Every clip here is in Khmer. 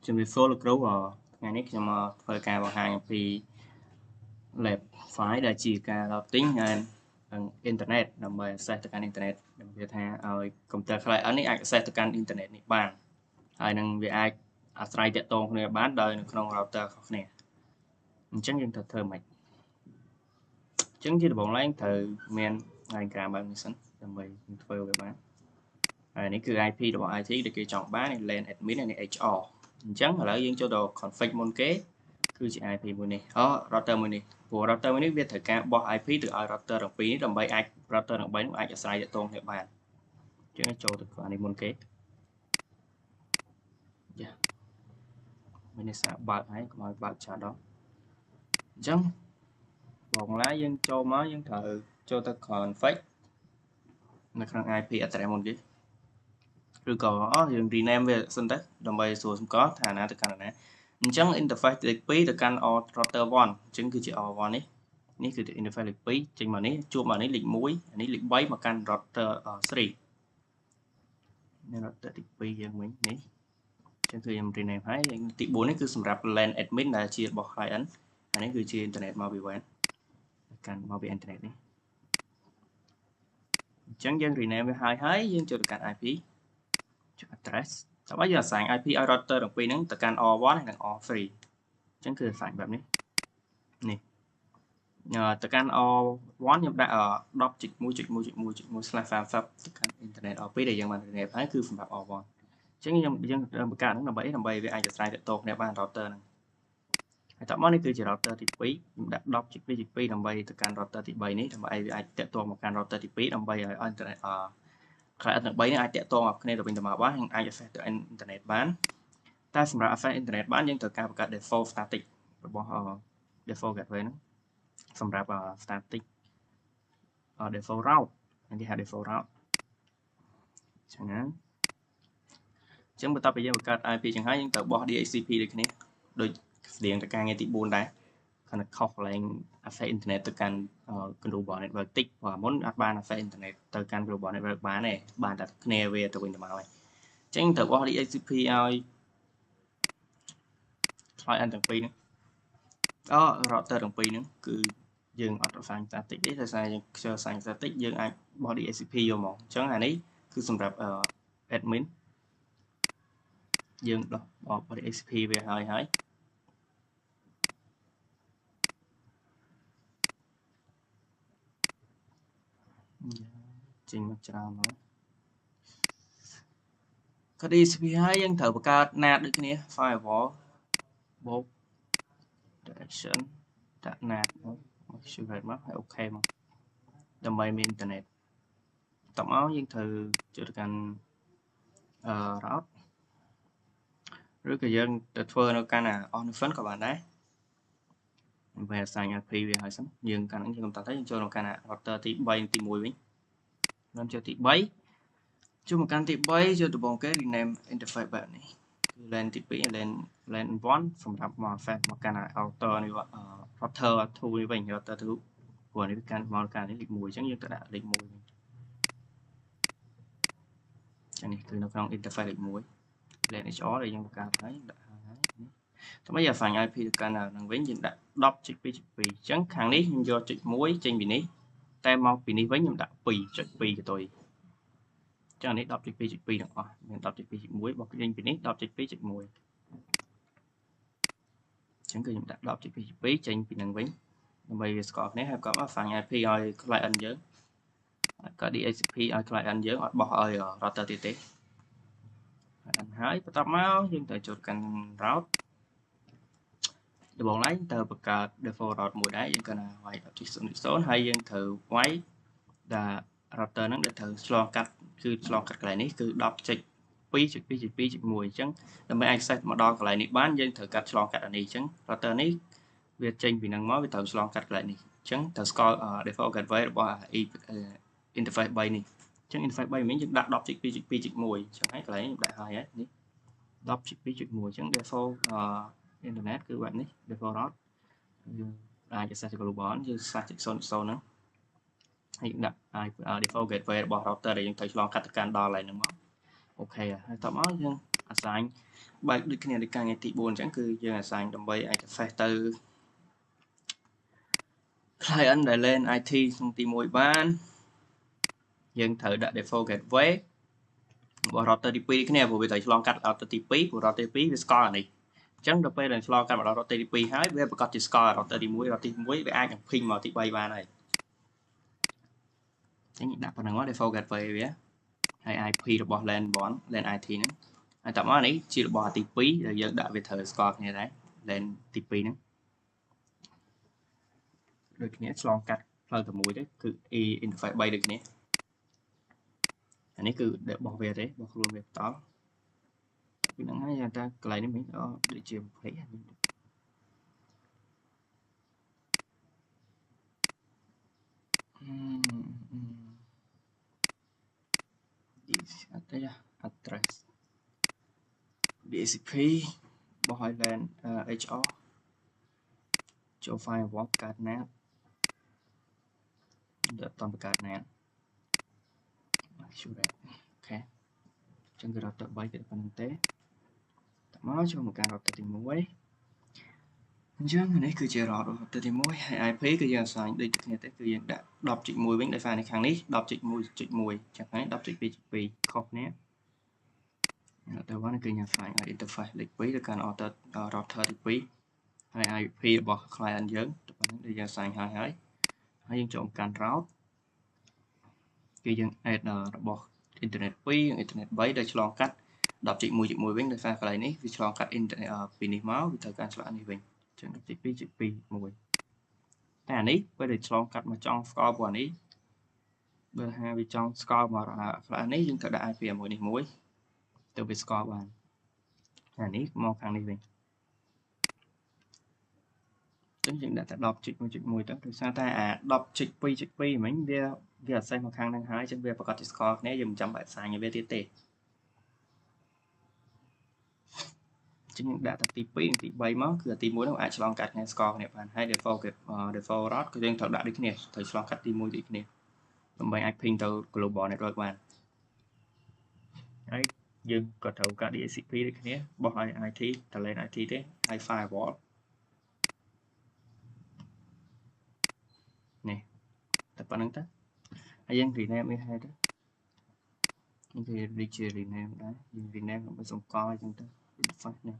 ជំរាបសួរលោកគ្រូថ្ងៃនេះខ្ញុំធ្វើការបង្ហាញអំពី lab file ដែលជាការរកទិញហើយអ៊ីនធឺណិតដើម្បី access ទៅកាន់អ៊ីនធឺណិតខ្ញុំនិយាយថាឲ្យកុំព្យូទ័រ client នេះអាច access ទៅកាន់អ៊ីនធឺណិតនេះបានហើយនឹងវាអាចអាស្រ័យតាក់ទងគ្នាបានដោយនៅក្នុង router ខុសគ្នាអញ្ចឹងយើងត្រូវធ្វើម៉េចអញ្ចឹងជាដំបូងឡើងត្រូវមាន diagram បែបនេះសិនដើម្បីធ្វើវាបានហើយនេះគឺ IP របស់ IT ដែលគេចង់បាន LAN admin និង HR អញ្ចឹងឥឡូវយើងចូលដល់ config មុនគេគឺជា IP មួយនេះrouter មួយនេះព្រោះ router មួយនេះវាត្រូវការបោះ IP ទៅឲ្យ router ទាំងពីរនេះដើម្បីអាច router ទាំង3នោះអាចអាស្រ័យតាក់ទងគ្នាបានអញ្ចឹងចូលទៅអានេះមុនគេយ៉ាមាននេះសាបើកហើយកុំឲ្យបើកច្រើនដល់អញ្ចឹងបងឡាយយើងចូលមកយើងត្រូវចូលទៅ config នៅក្នុង IP address មុនគេឬក៏យើង rename វាសិនទៅដើម្បីស្រួលសម្គាល់ថាណាទៅកាន់ណាអញ្ចឹង interface លេខ2ទៅកាន់ router 1អញ្ចឹងគឺជា R1 នេះគឺ interface លេខ2ចេញមកនេះជួបមកនេះលេខ1អានេះលេខ3មកកាន់ router 3នេះ router ទី2យើងវិញនេះអញ្ចឹងគឺខ្ញុំ rename ហើយទី4នេះគឺសម្រាប់ LAN admin ដែលជារបស់ client ហើយនេះគឺជា internet មកពី WAN កាន់មកពី internet នេះអញ្ចឹងយើង rename វាហើយយើងចូលទៅកាន់ IP address ចាំឲ្យយើង assign IP ឲ្យ router ទាំងពីរហ្នឹងទៅកាន់ R1 និង R3 អញ្ចឹងគឺ assign បែបនេះនេះទៅកាន់ R1 ខ្ញុំដាក់ 10.1.1.1/30 ទៅកាន់ internet R2 ដែលយើងបាន rename ហើយគឺសម្រាប់ R1 អញ្ចឹងយើងបង្កើតហ្នឹងដើម្បីវាអាចអាស្រ័យទៅតគ្នាបាន router ហ្នឹងហើយតមកនេះគឺជា router ទី2ខ្ញុំដាក់ 10.2.2 ដើម្បីទៅកាន់ router ទី3នេះដើម្បីឲ្យវាអាចតាក់ទងមកកាន់ router ទី2ដើម្បីឲ្យ internet client ទាំង3នេះអាចតាក់ទងមកគ្នាទៅវិញទៅមកបានអាច access ទៅ internet បានតែសម្រាប់ access internet បានយើងត្រូវការបង្កើត default static របស់ default gateway ហ្នឹងសម្រាប់ static default route គេហៅ default route ចឹងណាអញ្ចឹងបន្ទាប់ពីយើងបង្កើត IP ចឹងហើយយើងត្រូវបោះ DHCP ដូចគ្នាដូចស្តៀងទៅការងារទី4ដែរគាត់ខុសកន្លែង access internet ទៅកាន់ global network តិចព្រោះមុនអត់បាន access internet ទៅកាន់ global network បានទេបានតែគ្នាវាទៅវិញទៅមកហើយអញ្ចឹងត្រូវបោះ DHCP ឲ្យ client ទាំងពីរហ្នឹងrouter ទាំងពីរហ្នឹងគឺយើងអត់ assign static ទេដោយសារយើងខ្ជិល assign static យើងអាចបោះ DHCP យកមកអញ្ចឹងអានេះគឺសម្រាប់ admin យើងដោះបោះ DHCP វាហើយចេញមកច្រើនមកក៏ DHCP ហើយយើងត្រូវបង្កើត NAT ដូចគ្នា firewall បូក direction ដាក់ NAT មក secret មកហើយ OK មកដើម្បីមានអ៊ីនធឺណិតតមកយើងត្រូវចូលទៅកាន់route ឬក៏យើងទៅធ្វើនៅកាន់ Onifin ក៏បានដែរដើម្បី assign IP វាហើយសិនយើងកាន់ហ្នឹងយើងកំតទៅយើងចូលនៅកាន់ router ទី3ទី1វិញខ្ញុំចូលទី3ចូលមកកាន់ទី3ចូលដំបូងគេ rename interface បែបនេះគឺ LAN ទី2 LAN 1សម្រាប់មក access មកកាន់ router នេះrouter 2នេះវិញ router 2ព្រោះនេះវាកាន់មកកាន់នេះលេខ1អញ្ចឹងយើងទៅដាក់លេខ1វិញចានេះគឺនៅក្នុង interface លេខ1 LAN HR ដែលយើងបង្កើតហើយដាក់ហើយនេះតែយើង assign IP ទៅកាន់នឹងវិញយើងដាក់ 10.2.2 អញ្ចឹងខាងនេះខ្ញុំយកចុច1ចេញពីនេះតែមកពីនេះវិញខ្ញុំដាក់ 2.2 កតុយអញ្ចឹងនេះ 10.2.2 ទាំងអស់មាន 10.2.1 បោះចេញពីនេះ 10.2.1 អញ្ចឹងគឺខ្ញុំដាក់ 10.2.2 ចេញពីនឹងវិញដើម្បីវាស្គាល់គ្នាហើយក៏ assign IP ឲ្យ client យើងក៏ DHCP ឲ្យ client យើងអត់បោះឲ្យ router ទៀតទេហើយបន្ទាប់មកយើងត្រូវចូលកាន់ route ដំបូងឡើយត្រូវបង្កើត default route មួយដែរយើងគាត់ថា y.0.0 ហើយយើងត្រូវវាយដែល router ហ្នឹងដែលត្រូវឆ្លងកាត់គឺឆ្លងកាត់កន្លែងនេះគឺ 10.2.2.2.1 អញ្ចឹងដើម្បី access មកដល់កន្លែងនេះបានយើងត្រូវកាត់ឆ្លងកាត់អានេះអញ្ចឹង router នេះវាចេញពីនឹងមកវាត្រូវឆ្លងកាត់កន្លែងនេះអញ្ចឹងត្រូវស្គាល់ default gateway របស់ interface 3នេះអញ្ចឹង interface 3មិញយើងដាក់ 10.2.2.1 អញ្ចឹងហើយកន្លែងនេះដាក់ហើយនេះ 10.2.1 អញ្ចឹង default internet គឺបែបនេះ default route យើងអាច access ទៅ global យើង /0.0 ហ្នឹងហើយដាក់ default gateway របស់ router ដែលយើងត្រូវឆ្លងកាត់ទៅកាន់ដល់កន្លែងហ្នឹងមកអូខេហើយតមកយើង assign បើដូចគ្នាដូចការងារទី4អញ្ចឹងគឺយើង assign ដើម្បី access ទៅ client ដែល LAN IT ក្នុងទី1បានយើងត្រូវដាក់ default gateway របស់ router ទី2គ្នាព្រោះវាត្រូវឆ្លងកាត់ router ទី2ព្រោះ router ទី2វាស្គាល់អានេះអញ្ចឹងដល់ពេលដែលឆ្លងកាត់មកដល់ router ទី2ហើយវាប្រកាសជាស្គាល់ router ទី1 router ទី1វាអាចនឹង ping មកទី3បានហើយអញ្ចឹងដាក់ប៉ុណ្្នឹងមក default gateway វាហើយ IP របស់ LAN 1 LAN IT ហ្នឹងហើយតមកនេះជារបស់ទី2ដែលយើងដាក់វាត្រូវស្គាល់គ្នាដែរ LAN ទី2ហ្នឹងដូចគ្នាឆ្លងកាត់ផ្លូវតែមួយទេគឺ E interface 3ដូចគ្នាអានេះគឺរបស់វាទេរបស់ខ្លួនវាបន្តពីហ្នឹងហើយតែកន្លែងនេះមិនដូចជា20ហ្នឹងaddress DHCP របស់ LAN HR ចូល firewall កាត់ NAT ដល់តំបង្កើត NAT អូខេអញ្ចឹងគឺ router 3គឺប៉ុណ្្នឹងទេតមកចូលមកការ router ទី1អញ្ចឹងនេះគឺជា router ទី1ហើយ IP គឺយើង assign ដូចគ្នាទេគឺយើងដាក់ 10.1 វិញដោយសារនៅខាងនេះ 10.1.1 ចឹងហើយ 10.2.2 ខុសគ្នាតែវ៉ាន់គឺយើង assign ឲ្យ interface លេខ2ទៅកាន់ router ទី2ហើយ IP របស់ client យើងទៅប៉ុណ្្នឹងដែលយើង assign ហើយយើងចូលកាន់ route គឺយើង add របស់ internet 2 internet 3ដែលឆ្លងកាត់ 10.1.1 វិញដោយសារកន្លែងនេះវាឆ្លងកាត់ internet ពីនេះមកវាត្រូវការឆ្លាក់នេះវិញអញ្ចឹង 10.2.2.1 តែអានេះពេលដែលឆ្លងកាត់មកចង់ស្គាល់ព្រោះអានេះបើថាវាចង់ស្គាល់មកខ្លះនេះយើងត្រូវដាក់ IP មួយនេះមួយទៅវាស្គាល់បានអានេះមកខាងនេះវិញអញ្ចឹងយើងដាក់តែ 10.1.1 ទៅដោយសារតែអា 10.2.2 មិញវា access មកខាងហ្នឹងហើយអញ្ចឹងវាប្រកាសជាស្គាល់គ្នាយើងមិនចាំបាច់ assign ឲ្យវាទៀតទេចឹងដាក់តែទី2និងទី3មកគឺទី1នោះអាចឆ្លងកាត់គ្នាស្គាល់គ្នាបានហើយ default route គឺយើងត្រូវដាក់ដូចគ្នាត្រូវឆ្លងកាត់ទី1ដូចគ្នាដើម្បីអាច ping ទៅ global network បានហើយយើងក៏ត្រូវការ DHCP ដូចគ្នាបោះឲ្យ IT តលេង IT ទេហើយ firewall នេះតែប៉ុណ្្នឹងទៅហើយយើង rename វាហើយទៅនេះគឺដូចជា rename ដែរយើង rename ដើម្បីសម្គាល់អញ្ចឹងទៅ interface នេះ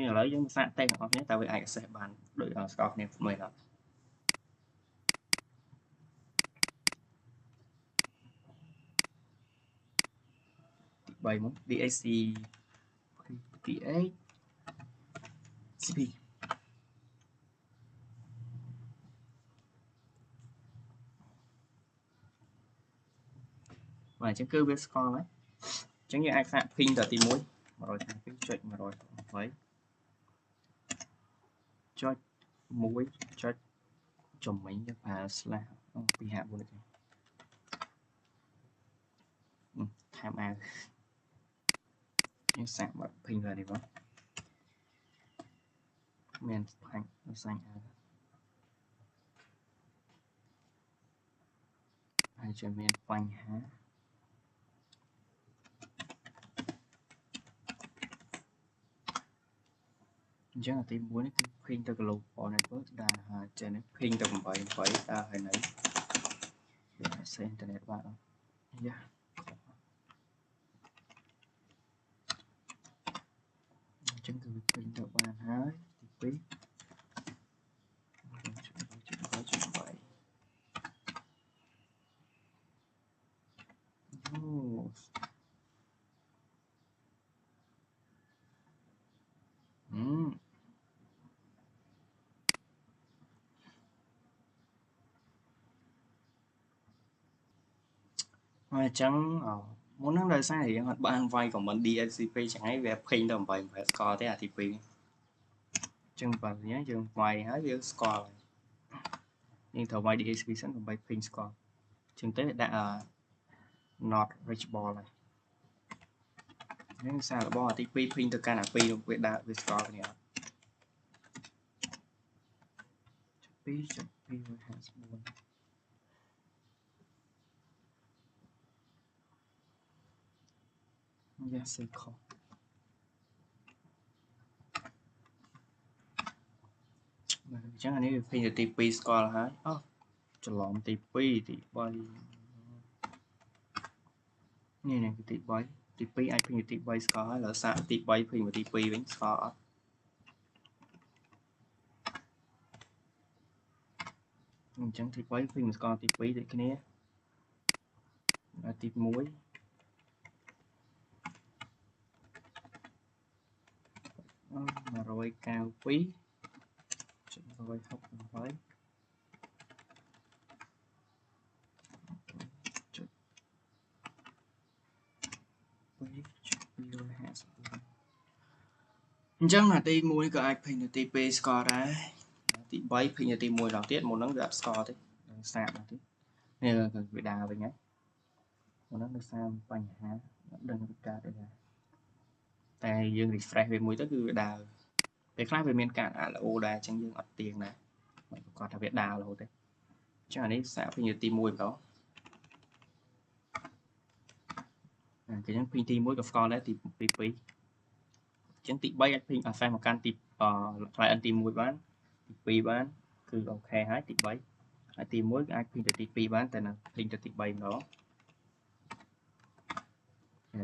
ឥឡូវយើងសាកតេស្តទាំងអស់គ្នាតើវាអាច access បានដោយស្គាល់គ្នាមែនអត់ទី3មក DHCP បាទអញ្ចឹងគឺវាស្គាល់ហើយអញ្ចឹងយើងអាចសាក ping ទៅទី1 192.168.1.1 ចុចចំមិញយើងប្រើ slash 254នេះថែមអាវយើងសាកមក ping ទៅនេះមកមានផ្នែកសាញ់អាវហើយជាមានបញ្ហាអញ្ចឹងទី1នេះគឺ ping ទៅ global network ដែលចេះនេះ ping ទៅ 8.8 តើហើយនៅវា access internet បានអត់យ៉ាអញ្ចឹងគឺ ping ទៅបានហើយទី2ហើយអញ្ចឹងមុនហ្នឹងដោយសាររៀងអត់បានវាយ comment DHCP ចឹងហើយវា ping ទៅ 8.8 ស្គាល់ទេអាទី2អញ្ចឹងបើយើងវាយហើយវាស្គាល់យើងត្រូវវាយ DHCP សិនដើម្បី ping ស្គាល់អញ្ចឹងទៅដាក់ not reachable ហើយហ្នឹងសាររបស់អាទី2 ping ទៅកាន់អា2នោះវាដាក់វាស្គាល់គ្នាអត់2.254 យ៉ាសេខុសអញ្ចឹងអានេះវាពេញទៅទី2ស្គាល់ហើយអូច្រឡំទី2ទី3នេះនេះទី3ទី2អាចពេញទៅទី3ស្គាល់ហើយแล้วសាកទី3ពេញទៅទី2វិញស្គាល់អត់អញ្ចឹងទី3ពេញមកស្គាល់ទី2ដូចគ្នាទី1 192.168អញ្ចឹងអាទី1ក៏អាចពេញទៅទី2ស្គាល់ដែរទី3ពេញទៅទី1ដល់ទៀតមុនហ្នឹងវាអត់ស្គាល់ទេសាកមកទៀតនេះគឺវាដើរវិញហើយមុនហ្នឹងដោយសារបញ្ហាអត់ដឹងពីកើតអីដែរតែយើង refresh វាមួយទៅគឺវាដើរពេលខ្លះវាមានការអាឡូដែរអញ្ចឹងយើងអត់ទៀងដែរមិនប្រកាសថាវាដើររហូតទេអញ្ចឹងអានេះសាកពេញទៅទី1ម្ដងអញ្ចឹងពេញទី1ក៏ស្គាល់ដែរទី2អញ្ចឹងទី3អាចពេញ access មកកាន់ទីclient ទី1បានទី2បានគឺអូខេហើយទី3ហើយទី1អាចពេញទៅទី2បានតែនៅពេញទៅទី3ម្ដង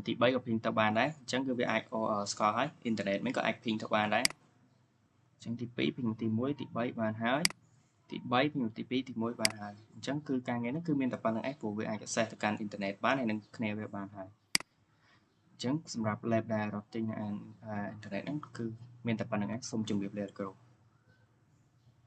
ទី3ក៏ពេញទៅបានដែរអញ្ចឹងគឺវាអាចស្គាល់ហើយអ៊ីនធឺណិតមិនក៏អាចពេញទៅបានដែរអញ្ចឹងទី2ពេញទី1ទី3បានហើយទី3ពេញទី2ទី1បានហើយអញ្ចឹងគឺការងារនេះគឺមានតែប៉ុណ្្នឹងឯងព្រោះវាអាច access ទៅកាន់អ៊ីនធឺណិតបានហើយនឹងគ្នាវាបានហើយអញ្ចឹងសម្រាប់ lab ដែលរត់ចេញអ៊ីនធឺណិតហ្នឹងគឺមានតែប៉ុណ្្នឹងឯងសូមជម្រាបលាលោកគ្រូ